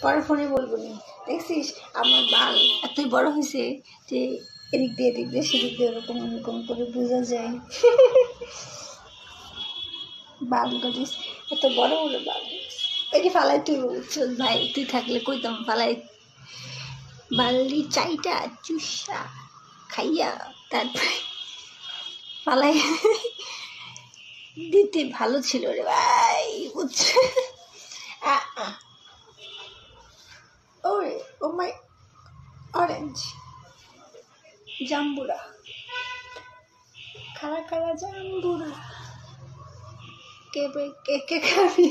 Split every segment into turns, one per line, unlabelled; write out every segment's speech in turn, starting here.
পরে ফোনে বলবো নি। দেখছিস আমার বাল এতই বড় হয়েছে যে এদিক দিয়ে সেদিক দিয়ে ওরকম ওরকম করে বোঝা যায়। বাল করিস এত বড় বড় বাল, এটি ফালাই তুই বলছিস ভাই, তুই থাকলে কইতাম ফালাই বালি চাইটা চুষা খাইয়া তারপরে ফালাই দিতে ভালো ছিল রে ভাই, বুঝছে? ওরে ও মাই অরেঞ্জ জাম্বুরা, খারা খারা জাম্বুরা, কে কে খাবি?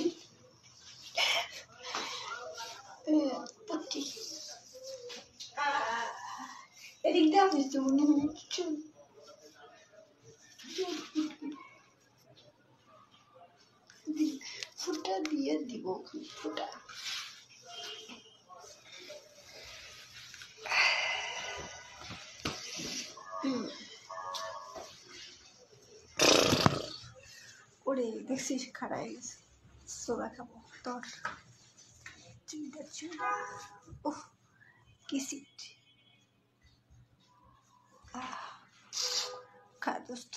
এদিক দিয়ে আসিস তো মনে হয় কিছু ফুটা দিয়ে দিব, ফুটা ওরে দেখছিস খারাই গেছে, সোডা খাবো তোর চুড়া ওহ কি সিট, খা দোস্ত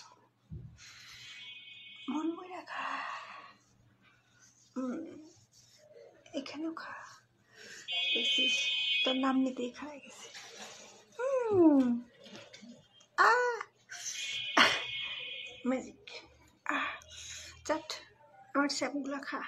মন মরা খা, এখানেও খা, দেখছিস তোর নাম নিতেই খারাই গেছে। ম্যাজিক চাট আমার স্যাপগুলা খা।